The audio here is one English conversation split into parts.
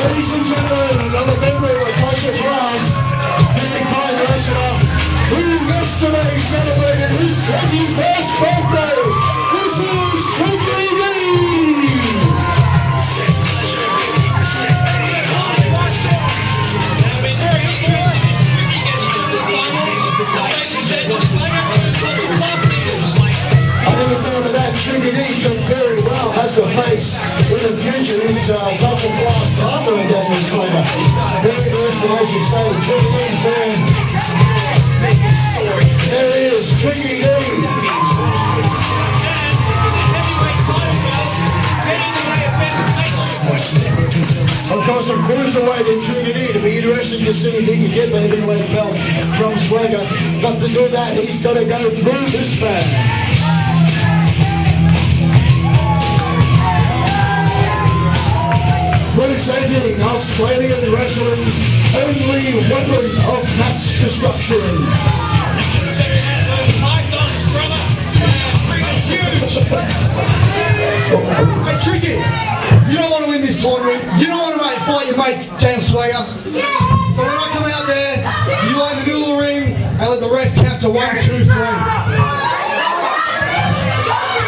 Ladies and gentlemen, another member of the Contender class, 55 wrestler, who yesterday celebrated his 21st birthday. This is Trikki. Trikki done very well, has the face with the future. He's touching class partner in Daniel Square. Very interesting, as you say. Trikki D's there. There he is, Trikki D. Of course, a cruiserweight in Trikki D. To be interesting to see if he can get the heavyweight belt from Swagger. But to do that, he's got to go through this man. Presenting Australian wrestling's only weapon of mass destruction. Hey Trikki, you don't want to win this tournament. You don't want to fight your mate Dan Swagger. So when I come out there, you lie in the middle of the ring and let the ref count to 1, 2, 3.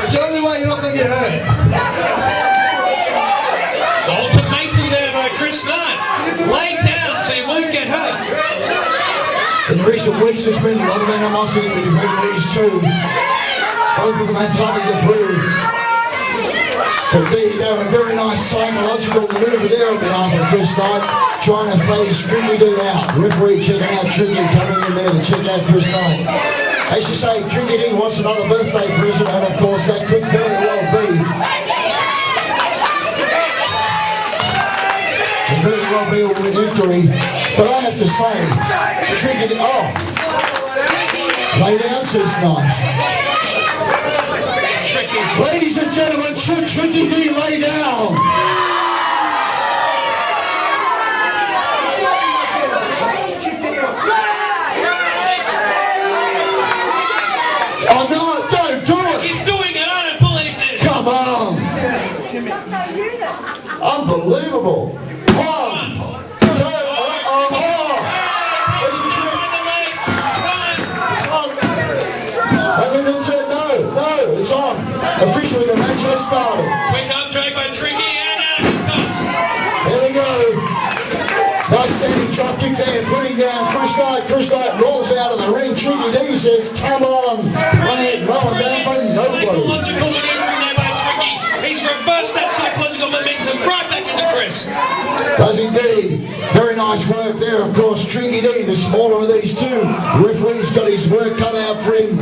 It's the only way you're not going to get hurt. Lay down so you won't get hurt. In recent weeks, there's been a lot of animosity between these two. Both of them have something to prove. But there you go, a very nice psychological maneuver there on behalf of Chris Knight, trying to phase Trikki D out. Referee checking out Trikki, coming in there to check out Chris Knight. As you say, Trikki D wants another birthday present, and of course that could very well be. Very well be a victory, but I have to say, Trikki D, lay down, says Knight. Ladies and gentlemen, should Trikki D lay down? Oh no, don't do it! He's doing it, I don't believe this! Come on! Unbelievable! Officially, the match has started. Quick up drag by Trikki and out. There we go. Nice standing drop kick there, putting down Chris Knight. Chris Knight rolls out of the ring. Trikki D says, come on. Right, rolling down by nobody. Psychological maneuvering there by Trikki. He's reversed that psychological momentum right back into Chris. Does indeed. Very nice work there, of course. Trikki D, the smaller of these two. Referee's got his work cut out for him.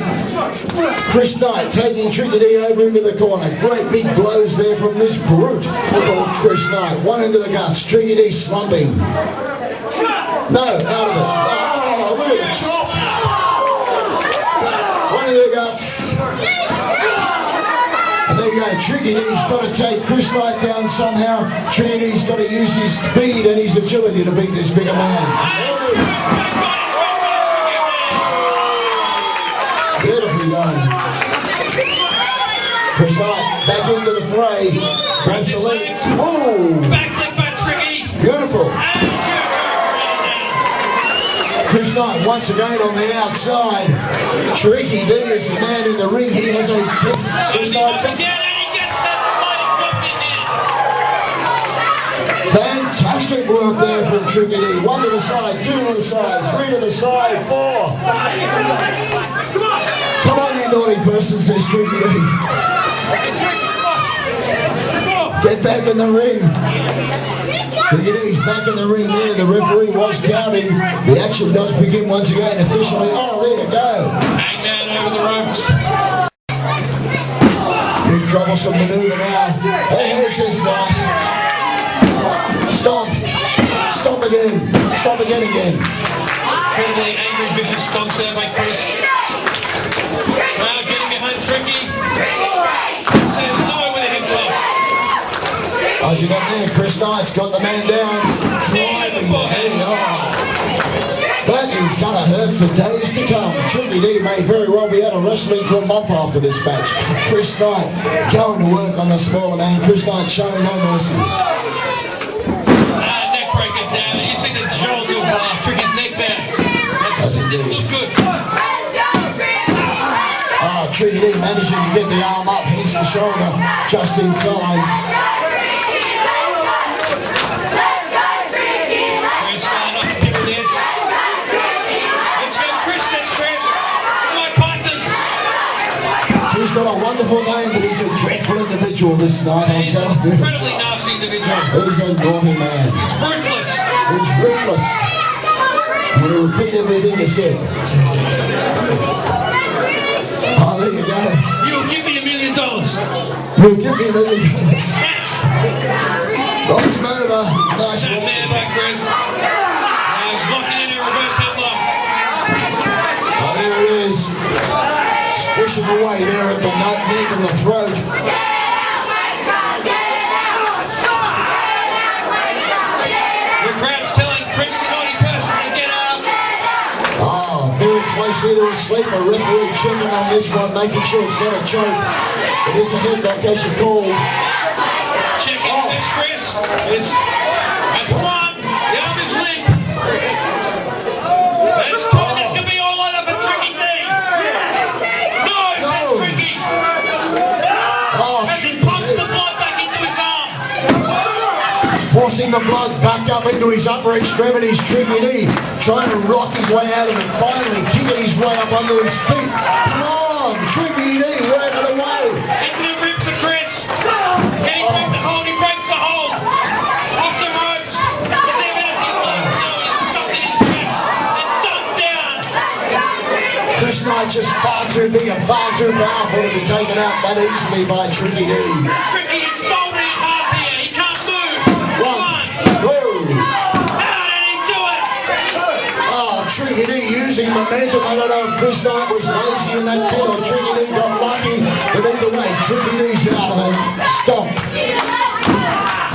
Chris Knight taking Trikki D over into the corner. Great big blows there from this brute called Chris Knight. One into the guts. Trikki D slumping. No, out of it. Oh, look at the chop. One into the guts. And there you go. Trikki D's got to take Chris Knight down somehow. Trikki D's got to use his speed and his agility to beat this bigger man. Beautifully done. Chris Knight back into the fray. Grabs the leg. Oh! Back leg by Trikki. Beautiful. Chris Knight once again on the outside. Trikki D is the man in the ring. He has a kick. Chris Knight. Fantastic work there from Trikki D. 1 to the side, 2 to the side, 3 to the side, 4. Come on, you naughty person, says Trikki D. Get back in the ring. Trikki D's back in the ring there. The referee was counting. The action does begin once again officially. Oh, there you go. Hangman over the ropes. Big troublesome maneuver now. Hey, here's this guy. Stomp. Stomp again. Stomp again. Incredibly angry, vicious stomps there by Chris. Crowd getting behind Trikki. Says no with a hip toss. As you got there, Chris Knight's got the man down. Driving the head. Oh. That is going to hurt for days to come. Trikki D may very well be out of wrestling for a month after this match. Chris Knight going to work on the smaller man. Chris Knight showing no mercy. Trikki D managing to get the arm up, hits the shoulder just in time. He's got a wonderful name, but he's a dreadful individual this night. He's an incredibly nasty individual. He's a naughty man. He's ruthless. He's ruthless. I'm going to repeat everything he said. Oh, there you go. You'll give me $1 million. You'll give me $1 million. Rock him over. Nice Snap one. there by Chris. He's locking in a reverse headlock. Oh, there it is. Squishing away there at the neck and the throat. The crowd's telling Chris the naughty person to get up. Oh, very close here to a sleeper. Referee checking on this one, making sure it's not a choke. It is a headlock as you call. Checking, says Chris. That's one. The arm is limp. That's two. That's going to be all lined up for Trikki D. No, says Trikki. Oh, As he pumps the blood back into his arm. forcing the blood back up into his upper extremities. Trikki D trying to rock his way out of it, finally kicking his way up under his feet. Come on, Trikki D, work it away. Into the ribs of Chris. Can he break the hold? He breaks the hold. Off the ropes. Does he have anything left? No, he's stuck in his tracks and dumped down. Chris Knight just far too big and far too powerful to be taken out that easily by Trikki D. Trikki is folded in half here. He can't move. One, two. How did he do it? Oh, Trikki D using momentum. I don't know if Chris Knight was lazy in that pin or Trikki D got lucky, but either way, Trikki D's out of it. Stomp.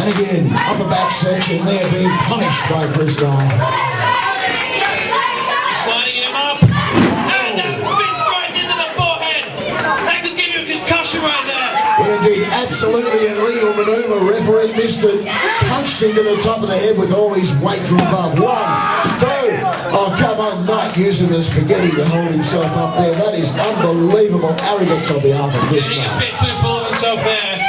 And again, upper back section there being punished by Chris Knight. Sliding him up. And that fist right into the forehead. That could give you a concussion right there. Well, indeed, absolutely an illegal maneuver. Referee missed it. Punched him to the top of the head with all his weight from above. One, two. Oh, come on, Knight using the spaghetti to hold himself up there. That is unbelievable arrogance on behalf of Chris Getting a Knight. bit too full of himself there.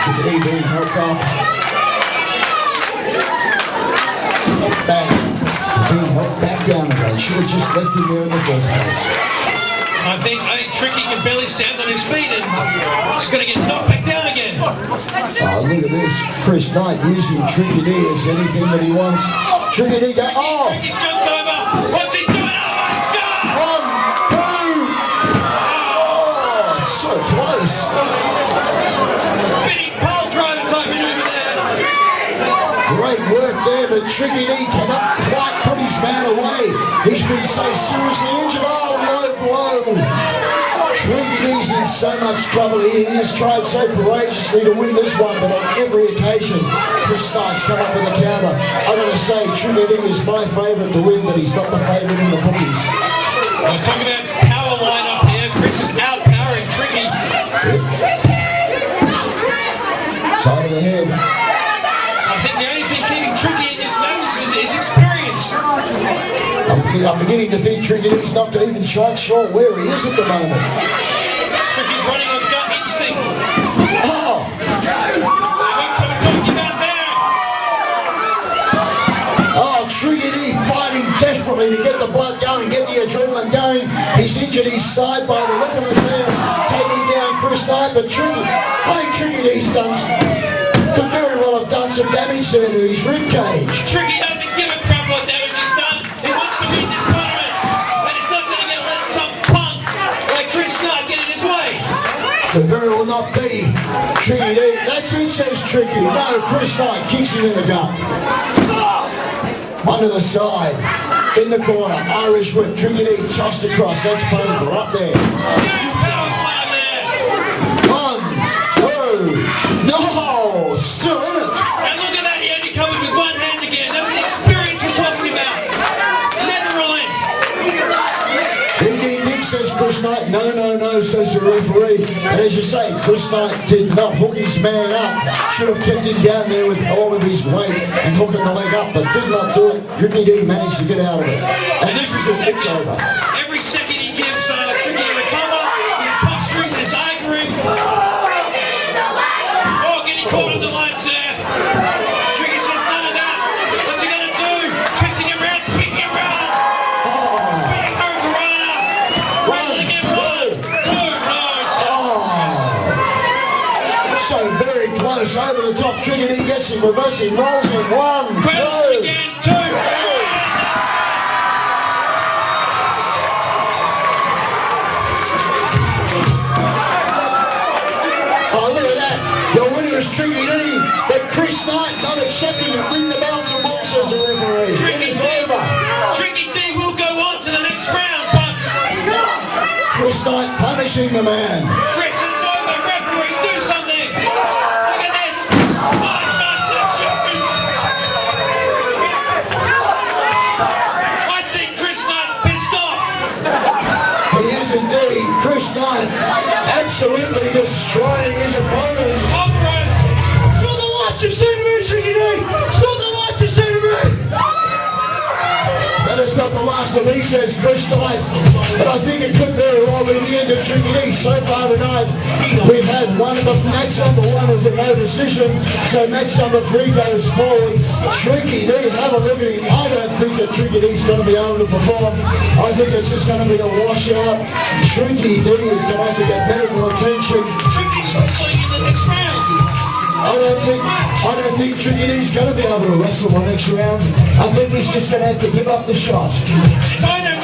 Trikki D being helped up. Bang. Being helped back down again. Should have just left him there in the first place. I think Trikki can barely stand on his feet and he's going to get knocked back down again. Oh, look at this. Chris Knight using Trikki D as anything that he wants. Trikki D go, oh! Trikki's jumped over. What's he doing? Oh my God! One, two! Oh, so close. Benny pole driver type maneuver there. Great work there, but Trikki D cannot quite put his man away. He's been so seriously injured. Oh, low blow. Trikki D's in so much trouble here. He has tried so courageously to win this one, but on every occasion, Chris Knight's come up with a counter. I'm going to say Trikki D is my favourite to win, but he's not the favourite in the bookies. Well, talk about power line-up here. Chris is outpowering Trikki. Side of the head. I think the only thing keeping Trikki in this match is his experience. I'm beginning to think Trikki D's not even quite sure where he is at the moment. Tricky's running on gut instinct. Oh! That's what we're talking about there. Oh, Trikki D fighting desperately to get the blood going, get the adrenaline going. He's injured his side by the look of it there, taking down Chris Knight, but I think Trikki D's could very well have done some damage there to his rib cage. Trikki doesn't give a crap what damage is done. He wants to win this tournament. And he's not going to get let some punk like Chris Knight get in his way. Could very well not be Trikki D. That's who says Trikki. No, Chris Knight kicks him in the gut. One to the side. In the corner. Irish whip. Trikki D tossed across. That's painful. Up there. Power slam there. One, two. No! Still in it. And look at that. He only covered with one hand again. That's the experience we're talking about. Never relent. Ding, says Chris Knight. No, says the referee. And as you say, Chris Knight did not hook his man up. Should have kept him down there with all of his weight and hooking the leg up, but did not do it. Trikki D managed to get out of it. And this is it. It's over. Every second he shots there. Trikki says none of that. What's he going to do? Twisting him around, swinging him around. Swinging Hurricanrana. Wrestling him. 1, 2, no. So very close, over the top. Trikki gets him, reversing, rolls him. 1, 2. Again, 2. Oh, look at that. Your winner is Trikki D, but Chris Knight not accepting it. Ring the bells and balls, says the referee. It is over. Trikki D will go on to the next round, but Chris Knight punishing the man. Chris, it's over. Referee, do something. Look at this. Spinebuster Jones. I think Chris Knight's pissed off. He is indeed. Chris Knight absolutely destroying his opponent. Alright. It's not the lights you've seen of me, Trikki D. It's not the lights you've seen of me. That is not the last of me, says Chris Knight. But I think it could very well be the end of Trikki D. So far tonight, we've had one of the match number 1 is a no decision. So match number 3 goes forward. Trikki D, have a look at him. I don't think that Trikki D's going to be able to perform. I think it's just going to be a washout. Trikki D is going to have to get medical attention. Trikki's wrestling in the next round. I don't think Trikki D's going to be able to wrestle the next round. I think he's just going to have to give up the shot. I know